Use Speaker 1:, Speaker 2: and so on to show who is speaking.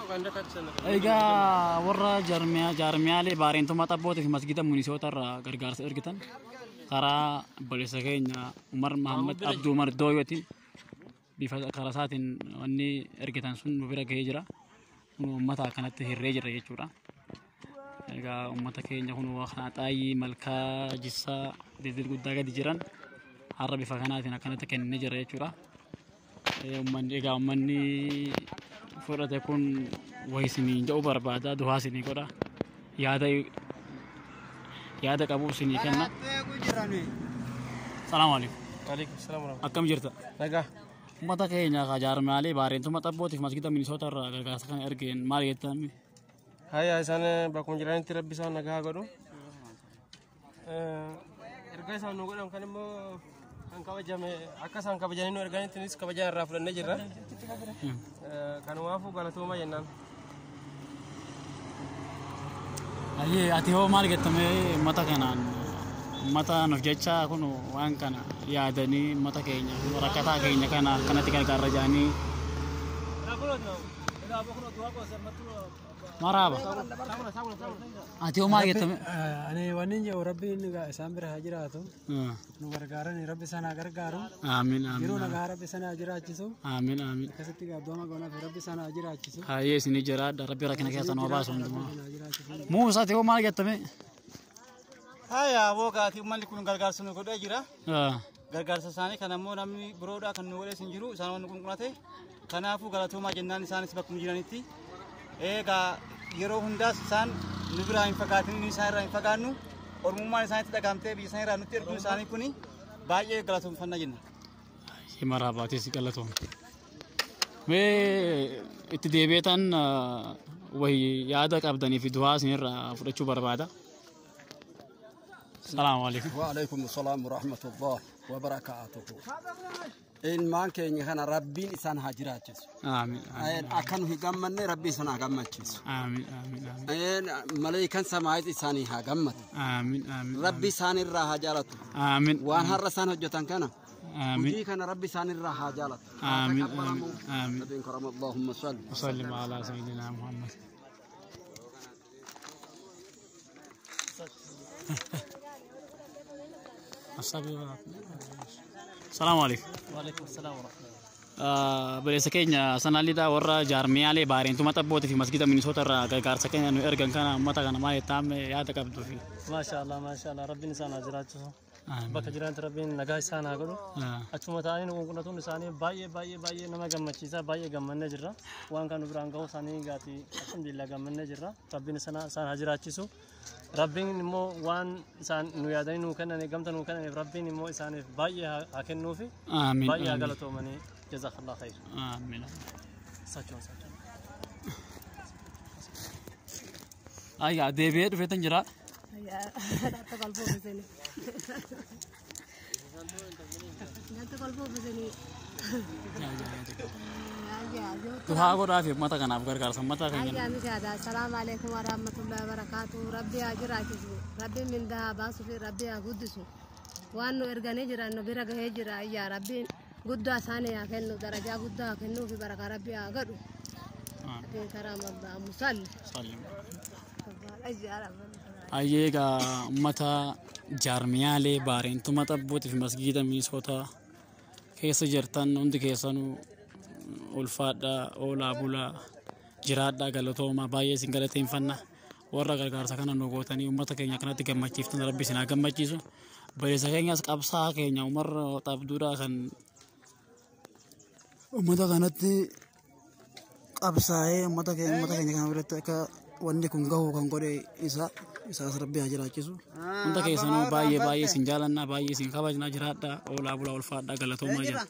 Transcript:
Speaker 1: Egaa warra jaarmiyaalee baareentummaa xabbootiif masgida munisootarraa gargaarsa ergitan karaa obboleessa keenya Umar Mahammad Abduu Umar Dooyootiin bifa karaa isaatiin wanni ergitan sun nu bira gahee jira. Uummata akkanatti hirree jira jechuudha. Egaa uummata keenya kun kana xaayii malkaa jissaa dildil guddaa gadi jiran har'a bifa kanaatiin akkanatti kennee jira jechuudha. Uummanni fudhate kun wayisinii jedhu barbaada du'aa isinii godha yaada qabu isinii kenna. Salaamu alaikum.
Speaker 2: Waalaikum salaam.
Speaker 1: Akkam jirta?
Speaker 2: Nagaa.
Speaker 1: Uummata keenya jaarmiyaalee baareentummaa xabbootiif masgida minisootarraa gargaarsa kana ergeen maal jettan?
Speaker 2: Haya isaan bakkuma jiranitti rabbi isaan nagaa godhu. Erga isaan nu godhan kan immoo kan kabajame akka isaan kabajanii nu erganittinis kabajaan irraa fudhannee jirra. Kanumaafuu galatooma jennaan.
Speaker 1: Ati hoo maal jettame uummata kanaan uummata nuuf jecha kun waan kana yaadanii uummata keenya rakkataa keenya kana kanatti gargaarra jedhanii maraba. Ati hoo maal jettame?
Speaker 3: Ani wanni jiru rabbiin isaan bira haa jiraatu. Nu gargaarani rabbi sana gargaaru.
Speaker 1: Amiin amiin.
Speaker 3: Yeroo nagaa rabbi sana jiraachisu.
Speaker 1: Amiin amiin.
Speaker 3: Akkasitti gaabdooma goonaaf rabbi sana jiraachisu.
Speaker 1: Hayyee isinii jiraadha rabbi rakkina keessa nu baasu hundumaa. Muusaa ati hoo maal jettame?
Speaker 4: Haya bogaati uummanni kun gargaarsa nu godhee jira. Gargaarsa isaanii kan ammoo namni biroodhaa kan nu godhee hin jiru isaan waan qunqunate. Kanaafuu galatoomaa jennaan isaanis bakkuma jiranitti. Egaa yeroo hundaas isaan nu biraa hin fagaatin isaan irraa hin fagaannu ormummaan isaanitti dhagamtee biyya isaan irraa nutti erguun isaanii kuni baay'ee galatoomfannaa jenna.
Speaker 1: Marabaatis galatoom. Mee itti deebi'eetan wayii yaada qabdanii fi du'aa isinirraa fudhachuu barbaada. Salaamu alaikum.
Speaker 5: Wa alaikum salaam wa rahmatullahi wa barakatuhu. In maan keenya kana rabbiin isaan haa jiraachisu.
Speaker 1: Amiin.
Speaker 5: Akka nu hin gammanne rabbi isaan haa gammachiisu.
Speaker 1: Amiin amiin.
Speaker 5: Malaayikaan samaayit isaanii haa gammatu.
Speaker 1: Amiin amiin.
Speaker 5: Rabbi isaanirraa haa jaalatu.
Speaker 1: Amiin.
Speaker 5: Waan har'a isaan hojjetan kana.
Speaker 1: Amiin.
Speaker 5: Hojii kana rabbi isaanirraa haa jaalatu.
Speaker 1: Amiin amiin.
Speaker 5: Nabiin karam Allahumma salli.
Speaker 1: Sallim ala sayyidina Muhammad. Assalamu alaikum.
Speaker 2: Waalaikum salaam wa rahmatullahi.
Speaker 1: Baleessa keenya sanaalidha warra jaarmiyaalee baareentummaa xabbootii fi masgida minisootarraa gargaarsa keenya nu ergan kana uummata kana maal jettame yaada qabdu fi.
Speaker 2: Maashaallah rabbiin isaan haa jiraachisu. Bakka jiranitti rabbiin nagaa isaan haa godhu. Achuma taa'anii nu qunqunatuun isaanii baay'ee nama gammachiisa baay'ee gammannee jirra. Waan kan nu biraan ga'u isaanii gaati alhamdulillah gammannee jirra. Rabbiin isaan haa jiraachisu. Rabbiin immoo waan isaan nu yaadanii nu kennan gamta nu kennaniif rabbiin immoo isaaniif baay'ee haa kennuufi baay'ee haa galatoomanii jazakallah khair.
Speaker 1: Amiin.
Speaker 2: Sachoon.
Speaker 1: Ayya deebi'ee dhufeetan jira.
Speaker 6: Nanti kolbo bezeni.
Speaker 1: Du'aa godhaa fi uummata kanaaf gargaarsa uummata keenya.
Speaker 6: Ayya mishaada. Assalamu alaikum warahmatullahi wabarakatuh. Rabbi haa jiraachisu. Rabbi mindaa baasu fi rabbi haa guddisu. Waan nu erganii jiran nu bira gahee jira. Ayya rabbiin guddaa isaanii haa kennu darajaa guddaa haa kennuu fi barakaa rabbi haa godhu. Rabbiin karaa mabbaa musalli.
Speaker 1: Ayyee egaa uummata jaarmiyaalee baareentummaa xabbootii fi masgida minisootaa keessa jirtan hundi keessanuu ulfaadhaa oolaa bulaa jiraadhaa galatoomaa baay'ee isin galateeffanna warra gargaarsa kana nu gootanii uummata keenya kanatti gammachiiftan rabbi isin haa gammachiisu. Baleessa keenyas qabsaa keenya umarra xabduudhaa kan uummata kanatti qabsaa'ee uummata keenya kana biratti akka wanni kun gahu kan godhe isaas rabbi haa jiraachisu. Hunda keessanuu baay'ee isin jaalannaa baay'ee isin kabajnaa jiraadhaa oolaa bulaa ulfaadhaa galatoomaa jira.